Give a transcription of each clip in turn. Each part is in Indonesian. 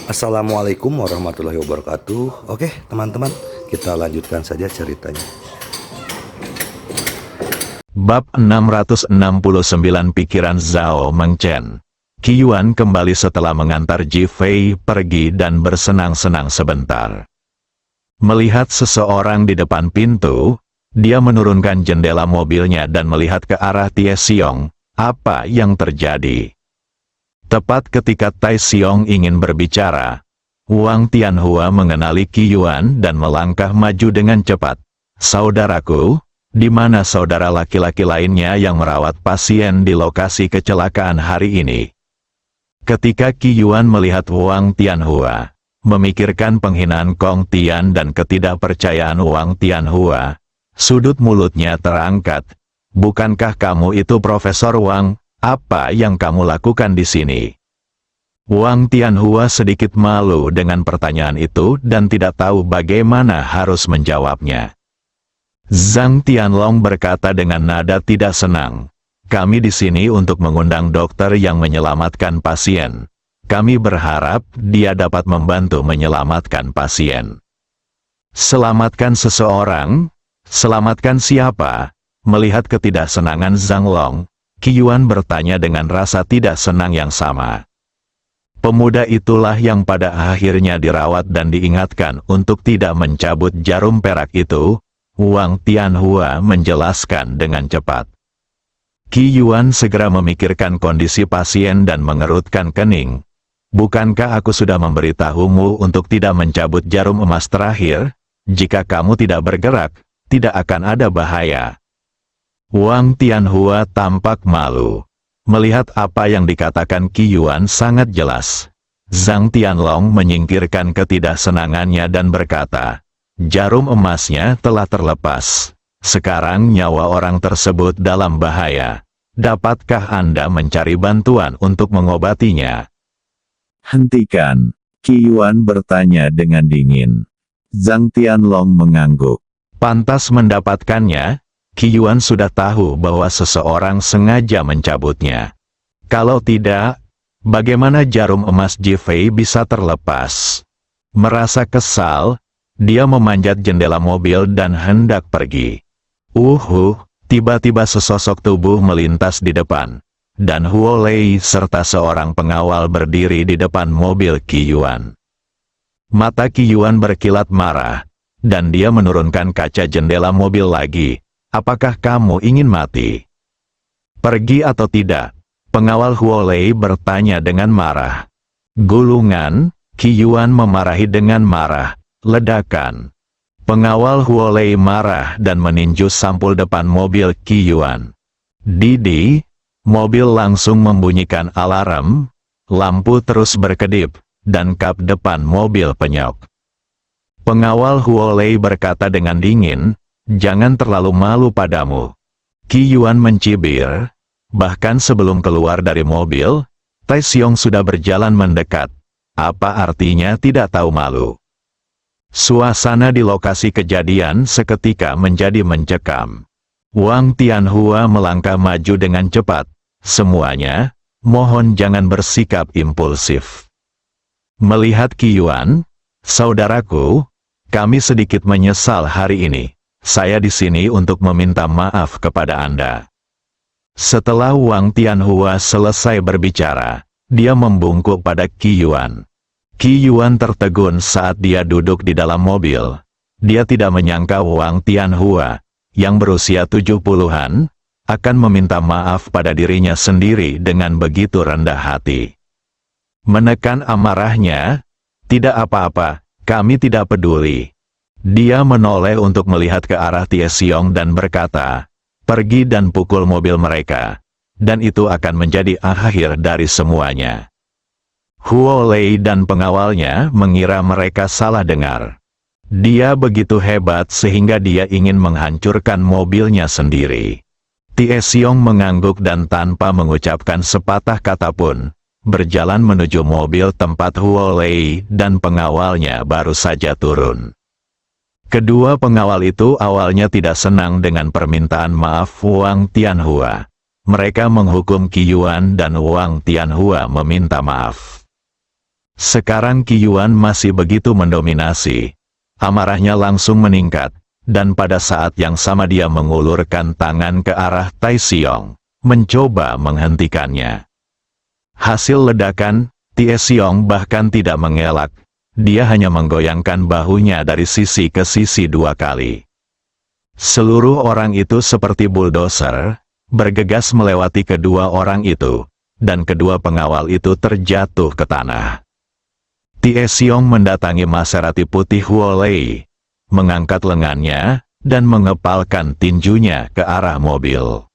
Assalamualaikum warahmatullahi wabarakatuh. Oke, teman-teman, kita lanjutkan saja ceritanya. Bab 669 Pikiran Zhao Mengchen. Qi Yuan kembali setelah mengantar Ji Fei pergi dan bersenang-senang sebentar. Melihat seseorang di depan pintu, dia menurunkan jendela mobilnya dan melihat ke arah Tai Xiong. Apa yang terjadi? Tepat ketika Tai Xiong ingin berbicara, Wang Tianhua mengenali Qi Yuan dan melangkah maju dengan cepat. "Saudaraku, di mana saudara laki-laki lainnya yang merawat pasien di lokasi kecelakaan hari ini?" Ketika Qi Yuan melihat Wang Tianhua, memikirkan penghinaan Kong Tian dan ketidakpercayaan Wang Tianhua, sudut mulutnya terangkat. "Bukankah kamu itu Profesor Wang? Apa yang kamu lakukan di sini?" Wang Tianhua sedikit malu dengan pertanyaan itu dan tidak tahu bagaimana harus menjawabnya. Zhang Tianlong berkata dengan nada tidak senang, "Kami di sini untuk mengundang dokter yang menyelamatkan pasien. Kami berharap dia dapat membantu menyelamatkan pasien." "Selamatkan seseorang? Selamatkan siapa?" Melihat ketidaksenangan Zhang Long, Qi Yuan bertanya dengan rasa tidak senang yang sama. Pemuda itulah yang pada akhirnya dirawat dan diingatkan untuk tidak mencabut jarum perak itu, Wang Tianhua menjelaskan dengan cepat. Qi Yuan segera memikirkan kondisi pasien dan mengerutkan kening. "Bukankah aku sudah memberitahumu untuk tidak mencabut jarum emas terakhir? Jika kamu tidak bergerak, tidak akan ada bahaya." Wang Tianhua tampak malu. Melihat apa yang dikatakan Qi Yuan sangat jelas. Zhang Tianlong menyingkirkan ketidaksenangannya dan berkata, "Jarum emasnya telah terlepas. Sekarang nyawa orang tersebut dalam bahaya. Dapatkah Anda mencari bantuan untuk mengobatinya?" "Hentikan," Qi Yuan bertanya dengan dingin. Zhang Tianlong mengangguk. Pantas mendapatkannya. Qi Yuan sudah tahu bahwa seseorang sengaja mencabutnya. Kalau tidak, bagaimana jarum emas Ji Fei bisa terlepas? Merasa kesal, dia memanjat jendela mobil dan hendak pergi. Tiba-tiba sesosok tubuh melintas di depan, dan Huo Lei serta seorang pengawal berdiri di depan mobil Qi Yuan. Mata Qi Yuan berkilat marah, dan dia menurunkan kaca jendela mobil lagi. "Apakah kamu ingin mati? Pergi atau tidak?" Pengawal Huo Lei bertanya dengan marah. "Gulungan!" Qi Yuan memarahi dengan marah. "Ledakan!" Pengawal Huo Lei marah dan meninju sampul depan mobil Qi Yuan. Didi, mobil langsung membunyikan alarm, lampu terus berkedip, dan kap depan mobil penyok. Pengawal Huo Lei berkata dengan dingin, "Jangan terlalu malu padamu." Qi Yuan mencibir. Bahkan sebelum keluar dari mobil, Tai Xiong sudah berjalan mendekat. Apa artinya tidak tahu malu? Suasana di lokasi kejadian seketika menjadi mencekam. Wang Tianhua melangkah maju dengan cepat. "Semuanya, mohon jangan bersikap impulsif." Melihat Qi Yuan, "Saudaraku, kami sedikit menyesal hari ini. Saya di sini untuk meminta maaf kepada Anda." Setelah Wang Tianhua selesai berbicara, dia membungkuk pada Qi Yuan. Qi Yuan tertegun saat dia duduk di dalam mobil. Dia tidak menyangka Wang Tianhua, yang berusia 70-an, akan meminta maaf pada dirinya sendiri dengan begitu rendah hati. Menekan amarahnya, "Tidak apa-apa, kami tidak peduli." Dia menoleh untuk melihat ke arah Tai Xiong dan berkata, "Pergi dan pukul mobil mereka, dan itu akan menjadi akhir dari semuanya." Huo Lei dan pengawalnya mengira mereka salah dengar. Dia begitu hebat sehingga dia ingin menghancurkan mobilnya sendiri. Tai Xiong mengangguk dan tanpa mengucapkan sepatah kata pun, berjalan menuju mobil tempat Huo Lei dan pengawalnya baru saja turun. Kedua pengawal itu awalnya tidak senang dengan permintaan maaf Wang Tianhua. Mereka menghukum Qi Yuan dan Wang Tianhua meminta maaf. Sekarang Qi Yuan masih begitu mendominasi. Amarahnya langsung meningkat, dan pada saat yang sama dia mengulurkan tangan ke arah Tai Xiong, mencoba menghentikannya. Hasil ledakan, Tai Xiong bahkan tidak mengelak, dia hanya menggoyangkan bahunya dari sisi ke sisi 2 kali. Seluruh orang itu seperti bulldozer, bergegas melewati kedua orang itu, dan kedua pengawal itu terjatuh ke tanah. Tai Xiong mendatangi Maserati putih Huolei, mengangkat lengannya, dan mengepalkan tinjunya ke arah mobil.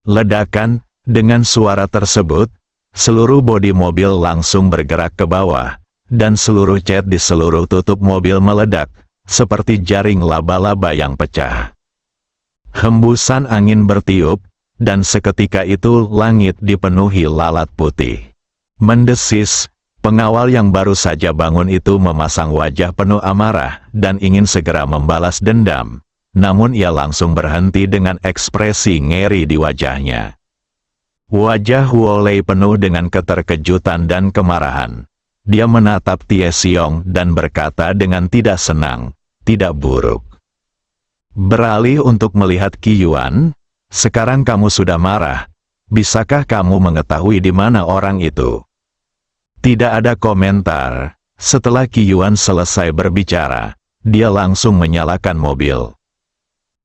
Ledakan, dengan suara tersebut, seluruh bodi mobil langsung bergerak ke bawah, dan seluruh cat di seluruh tutup mobil meledak, seperti jaring laba-laba yang pecah. Hembusan angin bertiup, dan seketika itu langit dipenuhi lalat putih. Mendesis, pengawal yang baru saja bangun itu memasang wajah penuh amarah dan ingin segera membalas dendam, namun ia langsung berhenti dengan ekspresi ngeri di wajahnya. Wajah Huolei penuh dengan keterkejutan dan kemarahan. Dia menatap Tai Xiong dan berkata dengan tidak senang, tidak buruk. Beralih untuk melihat Qi Yuan, sekarang kamu sudah marah, bisakah kamu mengetahui di mana orang itu? Tidak ada komentar. Setelah Qi Yuan selesai berbicara, dia langsung menyalakan mobil.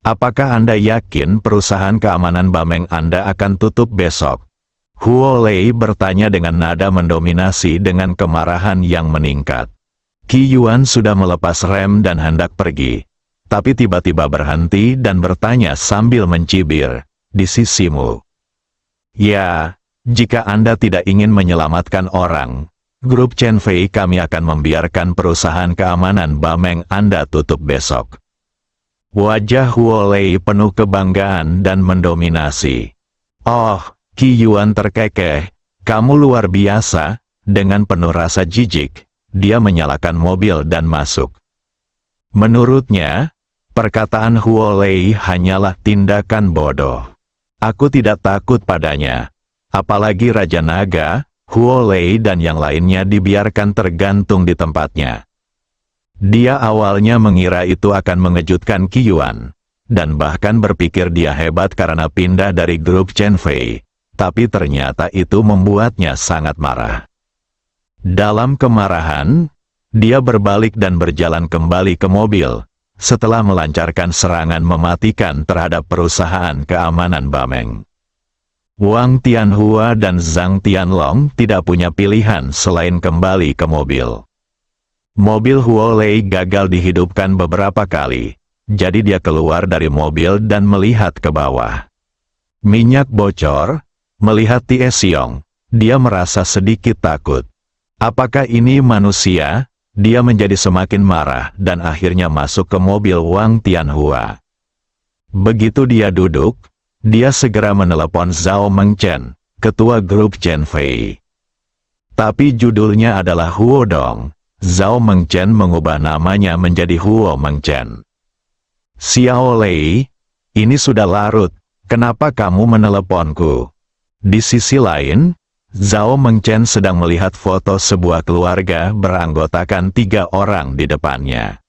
Apakah Anda yakin perusahaan keamanan Bameng Anda akan tutup besok? Huolei bertanya dengan nada mendominasi dengan kemarahan yang meningkat. Qi Yuan sudah melepas rem dan hendak pergi, tapi tiba-tiba berhenti dan bertanya sambil mencibir, di sisimu. Ya, jika Anda tidak ingin menyelamatkan orang, grup Chen Fei kami akan membiarkan perusahaan keamanan Bameng Anda tutup besok. Wajah Huolei penuh kebanggaan dan mendominasi. Oh, Qi Yuan terkekeh, kamu luar biasa. Dengan penuh rasa jijik, dia menyalakan mobil dan masuk. Menurutnya, perkataan Huolei hanyalah tindakan bodoh. Aku tidak takut padanya. Apalagi Raja Naga, Huolei dan yang lainnya dibiarkan tergantung di tempatnya. Dia awalnya mengira itu akan mengejutkan Qi Yuan, dan bahkan berpikir dia hebat karena pindah dari grup Chen Fei, tapi ternyata itu membuatnya sangat marah. Dalam kemarahan, dia berbalik dan berjalan kembali ke mobil, setelah melancarkan serangan mematikan terhadap perusahaan keamanan Bameng. Wang Tianhua dan Zhang Tianlong tidak punya pilihan selain kembali ke mobil. Mobil Huolei gagal dihidupkan beberapa kali, jadi dia keluar dari mobil dan melihat ke bawah. Minyak bocor, melihat Tai Xiong, dia merasa sedikit takut. Apakah ini manusia? Dia menjadi semakin marah dan akhirnya masuk ke mobil Wang Tianhua. Begitu dia duduk, dia segera menelepon Zhao Mengchen, ketua grup Chen Fei. Tapi judulnya adalah Huo Dong. Zhao Mengchen mengubah namanya menjadi Huo Mengchen. Xiao Lei, ini sudah larut, kenapa kamu meneleponku? Di sisi lain, Zhao Mengchen sedang melihat foto sebuah keluarga beranggotakan 3 orang di depannya.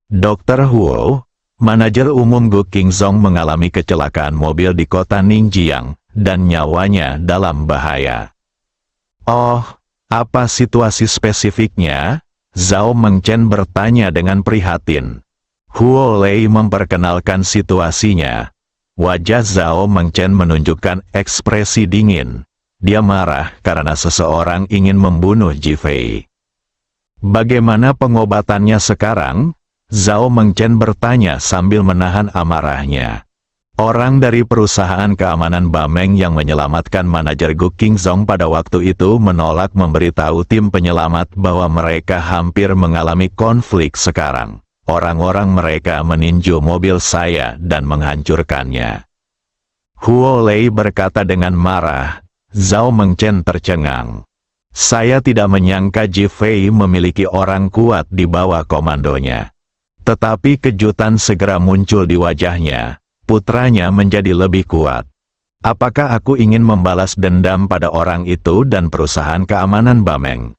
Dr. Huo, manajer umum Gu Qingzong mengalami kecelakaan mobil di kota Ningjiang, dan nyawanya dalam bahaya. Oh, apa situasi spesifiknya? Zhao Mengchen bertanya dengan prihatin. Huo Lei memperkenalkan situasinya. Wajah Zhao Mengchen menunjukkan ekspresi dingin. Dia marah karena seseorang ingin membunuh Ji Fei. Bagaimana pengobatannya sekarang? Zhao Mengchen bertanya sambil menahan amarahnya. Orang dari perusahaan keamanan Bameng yang menyelamatkan manajer Gu Qingzong pada waktu itu menolak memberitahu tim penyelamat bahwa mereka hampir mengalami konflik sekarang. Orang-orang mereka meninju mobil saya dan menghancurkannya. Huo Lei berkata dengan marah. Zhao Mengchen tercengang. Saya tidak menyangka Ji Fei memiliki orang kuat di bawah komandonya. Tetapi kejutan segera muncul di wajahnya. Putranya menjadi lebih kuat. Apakah aku ingin membalas dendam pada orang itu dan perusahaan keamanan Bameng?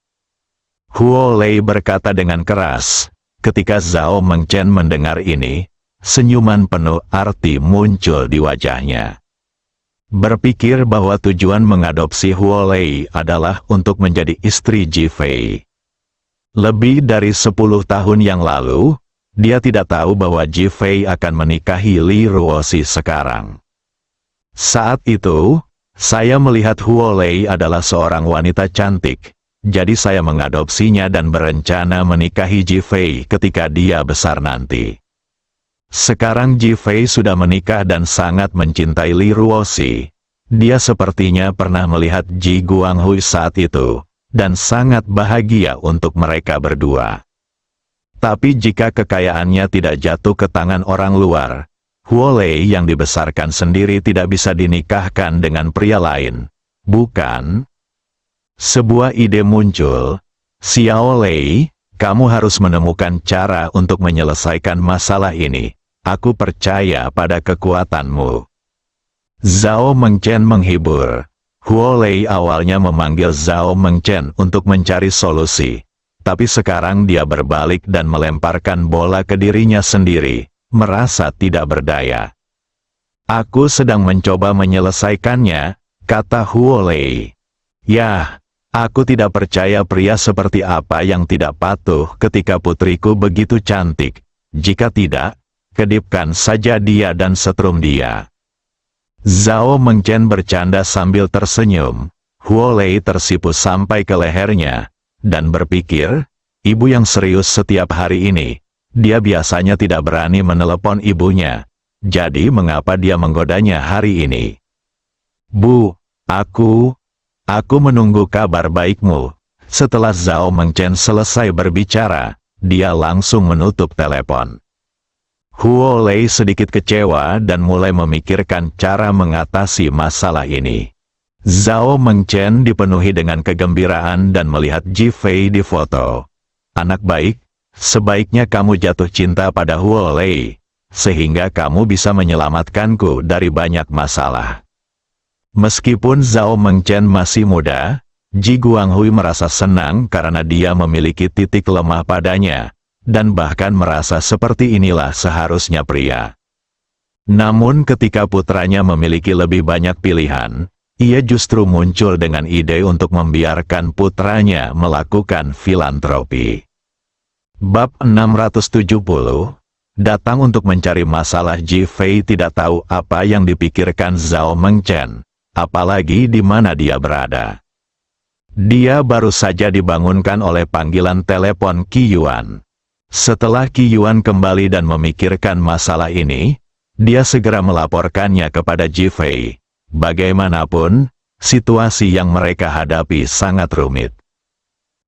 Huo Lei berkata dengan keras. Ketika Zhao Mengchen mendengar ini, senyuman penuh arti muncul di wajahnya. Berpikir bahwa tujuan mengadopsi Huo Lei adalah untuk menjadi istri Ji Fei. Lebih dari 10 tahun yang lalu, dia tidak tahu bahwa Ji Fei akan menikahi Li Ruoxi sekarang. Saat itu, saya melihat Huo Lei adalah seorang wanita cantik. Jadi saya mengadopsinya dan berencana menikahi Ji Fei ketika dia besar nanti. Sekarang Ji Fei sudah menikah dan sangat mencintai Li Ruoxi. Dia sepertinya pernah melihat Ji Guanghui saat itu, dan sangat bahagia untuk mereka berdua. Tapi jika kekayaannya tidak jatuh ke tangan orang luar, Huo Lei yang dibesarkan sendiri tidak bisa dinikahkan dengan pria lain, bukan? Sebuah ide muncul. Xiao Lei, kamu harus menemukan cara untuk menyelesaikan masalah ini. Aku percaya pada kekuatanmu. Zhao Mengchen menghibur. Huo Lei awalnya memanggil Zhao Mengchen untuk mencari solusi. Tapi sekarang dia berbalik dan melemparkan bola ke dirinya sendiri, merasa tidak berdaya. Aku sedang mencoba menyelesaikannya, kata Huo Lei. Yah. Aku tidak percaya pria seperti apa yang tidak patuh ketika putriku begitu cantik. Jika tidak, kedipkan saja dia dan setrum dia. Zhao Mengchen bercanda sambil tersenyum. Huo Lei tersipu sampai ke lehernya, dan berpikir, ibu yang serius setiap hari ini. Dia biasanya tidak berani menelepon ibunya. Jadi mengapa dia menggodanya hari ini? Bu, Aku menunggu kabar baikmu. Setelah Zhao Mengchen selesai berbicara, dia langsung menutup telepon. Huo Lei sedikit kecewa dan mulai memikirkan cara mengatasi masalah ini. Zhao Mengchen dipenuhi dengan kegembiraan dan melihat Ji Fei di foto. Anak baik, sebaiknya kamu jatuh cinta pada Huo Lei, sehingga kamu bisa menyelamatkanku dari banyak masalah. Meskipun Zhao Mengchen masih muda, Ji Guanghui merasa senang karena dia memiliki titik lemah padanya, dan bahkan merasa seperti inilah seharusnya pria. Namun ketika putranya memiliki lebih banyak pilihan, ia justru muncul dengan ide untuk membiarkan putranya melakukan filantropi. Bab 670, datang untuk mencari masalah. Ji Fei tidak tahu apa yang dipikirkan Zhao Mengchen. Apalagi di mana dia berada. Dia baru saja dibangunkan oleh panggilan telepon Qi Yuan. Setelah Qi Yuan kembali dan memikirkan masalah ini, dia segera melaporkannya kepada Ji Fei. Bagaimanapun, situasi yang mereka hadapi sangat rumit.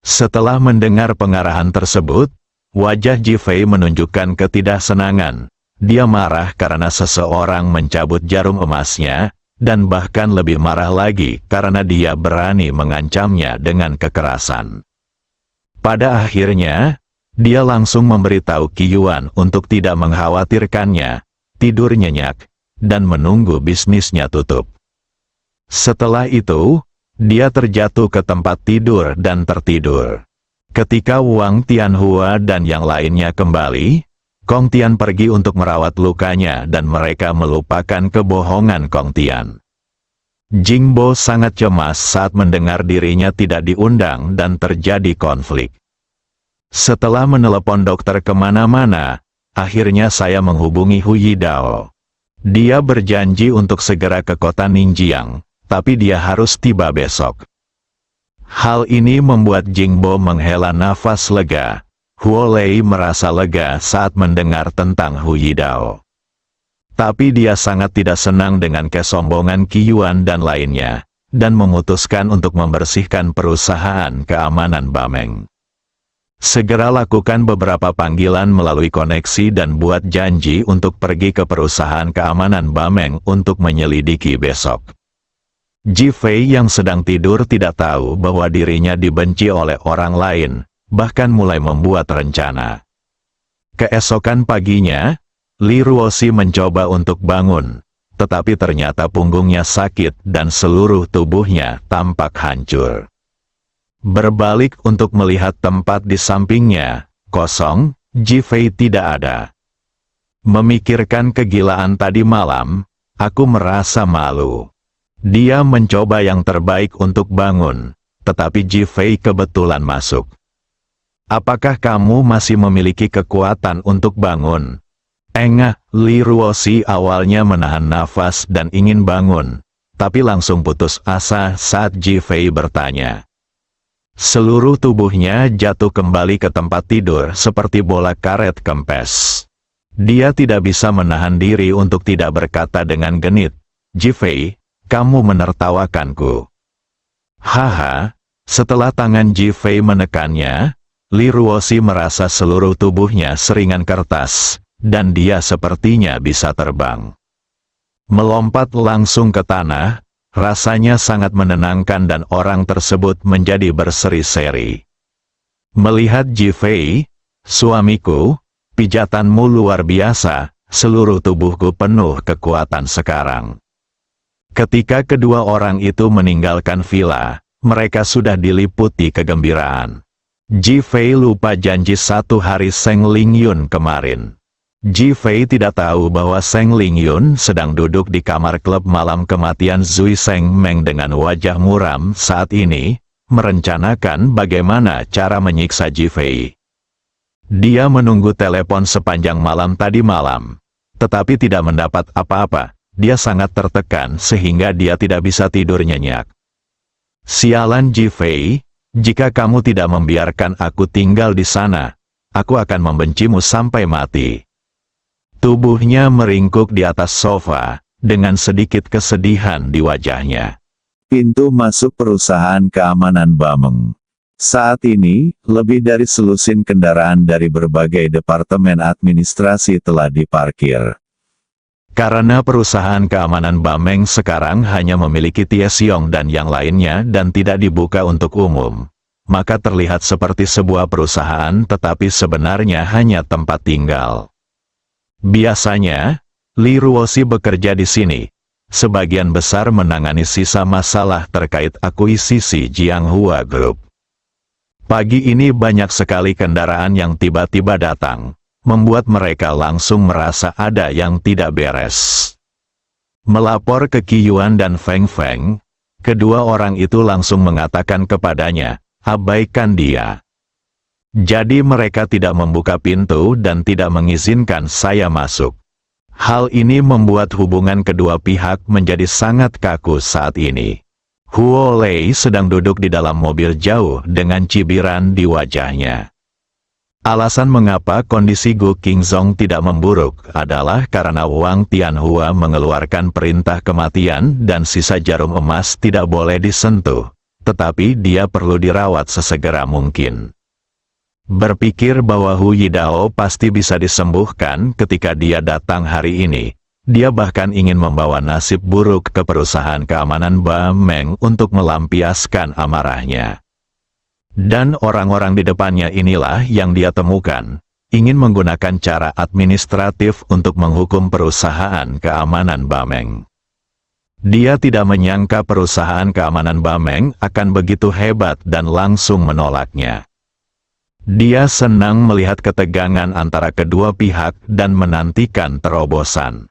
Setelah mendengar pengarahan tersebut, wajah Ji Fei menunjukkan ketidaksenangan. Dia marah karena seseorang mencabut jarum emasnya, dan bahkan lebih marah lagi karena dia berani mengancamnya dengan kekerasan. Pada akhirnya, dia langsung memberitahu Qi Yuan untuk tidak mengkhawatirkannya, tidur nyenyak, dan menunggu bisnisnya tutup. Setelah itu, dia terjatuh ke tempat tidur dan tertidur. Ketika Wang Tianhua dan yang lainnya kembali, Kong Tian pergi untuk merawat lukanya dan mereka melupakan kebohongan Kong Tian. Jingbo sangat cemas saat mendengar dirinya tidak diundang dan terjadi konflik. Setelah menelepon dokter kemana-mana, akhirnya saya menghubungi Hu Yidao. Dia berjanji untuk segera ke kota Ningjiang, tapi dia harus tiba besok. Hal ini membuat Jingbo menghela nafas lega. Huo Lei merasa lega saat mendengar tentang Hu Yidao. Tapi dia sangat tidak senang dengan kesombongan Qi Yuan dan lainnya, dan memutuskan untuk membersihkan perusahaan keamanan Bameng. Segera lakukan beberapa panggilan melalui koneksi dan buat janji untuk pergi ke perusahaan keamanan Bameng untuk menyelidiki besok. Ji Fei yang sedang tidur tidak tahu bahwa dirinya dibenci oleh orang lain, bahkan mulai membuat rencana. Keesokan paginya, Li Ruoxi mencoba untuk bangun, tetapi ternyata punggungnya sakit dan seluruh tubuhnya tampak hancur. Berbalik untuk melihat tempat di sampingnya, kosong, Ji Fei tidak ada. Memikirkan kegilaan tadi malam, aku merasa malu. Dia mencoba yang terbaik untuk bangun, tetapi Ji Fei kebetulan masuk. Apakah kamu masih memiliki kekuatan untuk bangun? Engah, Li Ruoxi awalnya menahan nafas dan ingin bangun, tapi langsung putus asa saat Ji Fei bertanya. Seluruh tubuhnya jatuh kembali ke tempat tidur seperti bola karet kempes. Dia tidak bisa menahan diri untuk tidak berkata dengan genit, Ji Fei, kamu menertawakanku. Haha, setelah tangan Ji Fei menekannya, Li Ruoxi merasa seluruh tubuhnya seringan kertas, dan dia sepertinya bisa terbang. Melompat langsung ke tanah, rasanya sangat menenangkan dan orang tersebut menjadi berseri-seri. Melihat Ji Fei, suamiku, pijatanmu luar biasa, seluruh tubuhku penuh kekuatan sekarang. Ketika kedua orang itu meninggalkan villa, mereka sudah diliputi kegembiraan. Ji Fei lupa janji 1 hari Seng Lingyun kemarin. Ji Fei tidak tahu bahwa Seng Lingyun sedang duduk di kamar klub malam kematian Zui Seng Meng dengan wajah muram saat ini, merencanakan bagaimana cara menyiksa Ji Fei. Dia menunggu telepon sepanjang malam tadi malam, tetapi tidak mendapat apa-apa. Dia sangat tertekan sehingga dia tidak bisa tidur nyenyak. Sialan Ji Fei, jika kamu tidak membiarkan aku tinggal di sana, aku akan membencimu sampai mati. Tubuhnya meringkuk di atas sofa, dengan sedikit kesedihan di wajahnya. Pintu masuk perusahaan keamanan Bameng. Saat ini, lebih dari selusin kendaraan dari berbagai departemen administrasi telah diparkir. Karena perusahaan keamanan Bameng sekarang hanya memiliki Tie Xiong dan yang lainnya dan tidak dibuka untuk umum, maka terlihat seperti sebuah perusahaan tetapi sebenarnya hanya tempat tinggal. Biasanya, Li Ruoxi bekerja di sini. Sebagian besar menangani sisa masalah terkait akuisisi Jianghua Group. Pagi ini banyak sekali kendaraan yang tiba-tiba datang, membuat mereka langsung merasa ada yang tidak beres. Melapor ke Qi Yuan dan Feng Feng, kedua orang itu langsung mengatakan kepadanya, abaikan dia. Jadi mereka tidak membuka pintu dan tidak mengizinkan saya masuk. Hal ini membuat hubungan kedua pihak menjadi sangat kaku saat ini. Huo Lei sedang duduk di dalam mobil jauh dengan cibiran di wajahnya. Alasan mengapa kondisi Gu Qingzong tidak memburuk adalah karena Wang Tianhua mengeluarkan perintah kematian dan sisa jarum emas tidak boleh disentuh, tetapi dia perlu dirawat sesegera mungkin. Berpikir bahwa Hu Yidao pasti bisa disembuhkan ketika dia datang hari ini, dia bahkan ingin membawa nasib buruk ke perusahaan keamanan Bameng untuk melampiaskan amarahnya. Dan orang-orang di depannya inilah yang dia temukan, ingin menggunakan cara administratif untuk menghukum perusahaan keamanan Bameng. Dia tidak menyangka perusahaan keamanan Bameng akan begitu hebat dan langsung menolaknya. Dia senang melihat ketegangan antara kedua pihak dan menantikan terobosan.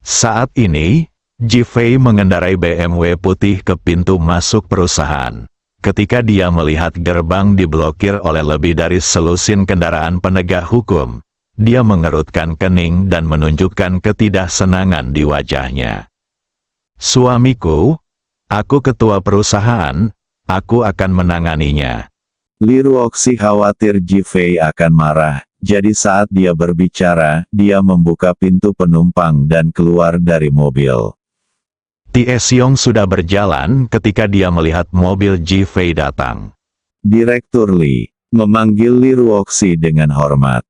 Saat ini, Ji Fei mengendarai BMW putih ke pintu masuk perusahaan. Ketika dia melihat gerbang diblokir oleh lebih dari selusin kendaraan penegak hukum, dia mengerutkan kening dan menunjukkan ketidaksenangan di wajahnya. Suamiku, aku ketua perusahaan, aku akan menanganinya. Li Ruoxi khawatir Ji Fei akan marah, jadi saat dia berbicara, dia membuka pintu penumpang dan keluar dari mobil. Tie Xiong sudah berjalan ketika dia melihat mobil Ji Fei datang. Direktur Li memanggil Li Ruoxi dengan hormat.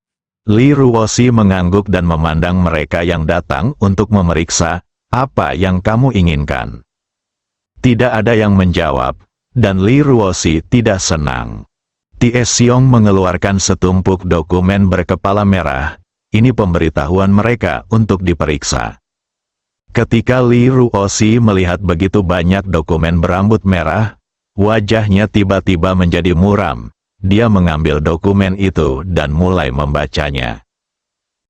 Li Ruoxi mengangguk dan memandang mereka yang datang untuk memeriksa, apa yang kamu inginkan? Tidak ada yang menjawab, dan Li Ruoxi tidak senang. Tie Xiong mengeluarkan setumpuk dokumen berkepala merah, ini pemberitahuan mereka untuk diperiksa. Ketika Li Ruoxi melihat begitu banyak dokumen berambut merah, Wajahnya tiba-tiba menjadi muram. Dia mengambil dokumen itu dan mulai membacanya.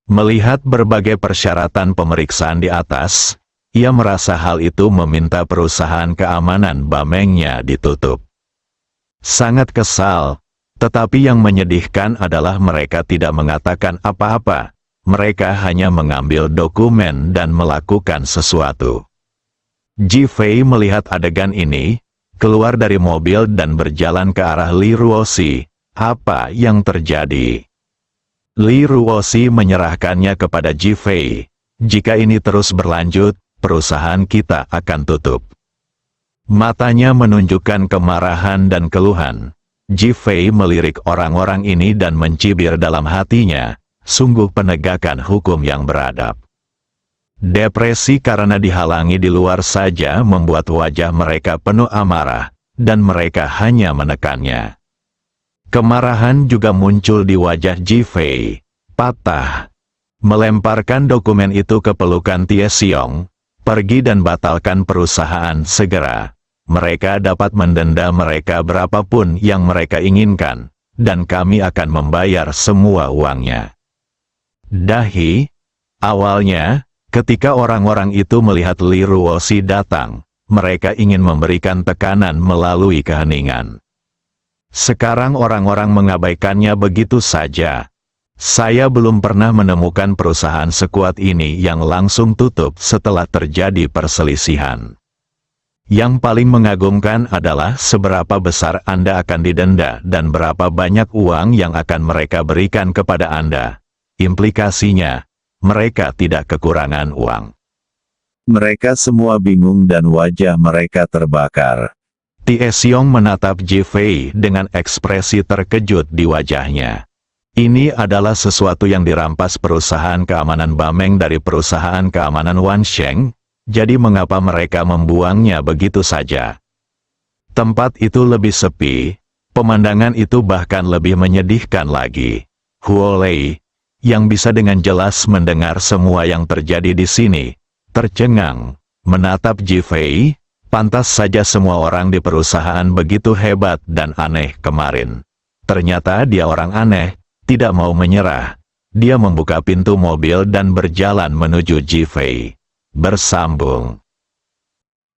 Melihat berbagai persyaratan pemeriksaan di atas, ia merasa hal itu meminta perusahaan keamanan Bamengnya ditutup. Sangat kesal, tetapi yang menyedihkan adalah mereka tidak mengatakan apa-apa. Mereka hanya mengambil dokumen dan melakukan sesuatu. Ji Fei melihat adegan ini, keluar dari mobil dan berjalan ke arah Li Ruoxi. Apa yang terjadi? Li Ruoxi menyerahkannya kepada Ji Fei. Jika ini terus berlanjut, perusahaan kita akan tutup. Matanya menunjukkan kemarahan dan keluhan. Ji Fei melirik orang-orang ini dan mencibir dalam hatinya, sungguh penegakan hukum yang beradab. Depresi karena dihalangi di luar saja membuat wajah mereka penuh amarah, dan mereka hanya menekannya. Kemarahan juga muncul di wajah Ji Fei. Patah. Melemparkan dokumen itu ke pelukan Tie Xiong. Pergi dan batalkan perusahaan segera. Mereka dapat mendenda mereka berapapun yang mereka inginkan, dan kami akan membayar semua uangnya. Dahi. Awalnya, ketika orang-orang itu melihat Li Ruoxi datang, mereka ingin memberikan tekanan melalui keheningan. Sekarang orang-orang mengabaikannya begitu saja. Saya belum pernah menemukan perusahaan sekuat ini yang langsung tutup setelah terjadi perselisihan. Yang paling mengagumkan adalah seberapa besar Anda akan didenda dan berapa banyak uang yang akan mereka berikan kepada Anda. Implikasinya, mereka tidak kekurangan uang. Mereka semua bingung dan wajah mereka terbakar. Tie Xiong menatap Ji Fei dengan ekspresi terkejut di wajahnya. Ini adalah sesuatu yang dirampas perusahaan keamanan Bameng dari perusahaan keamanan Wansheng, jadi mengapa mereka membuangnya begitu saja? Tempat itu lebih sepi, pemandangan itu bahkan lebih menyedihkan lagi. Huo Lei, yang bisa dengan jelas mendengar semua yang terjadi di sini, tercengang, menatap Ji Fei. Pantas saja semua orang di perusahaan begitu hebat dan aneh kemarin. Ternyata dia orang aneh, tidak mau menyerah. Dia membuka pintu mobil dan berjalan menuju Ji Fei. Bersambung.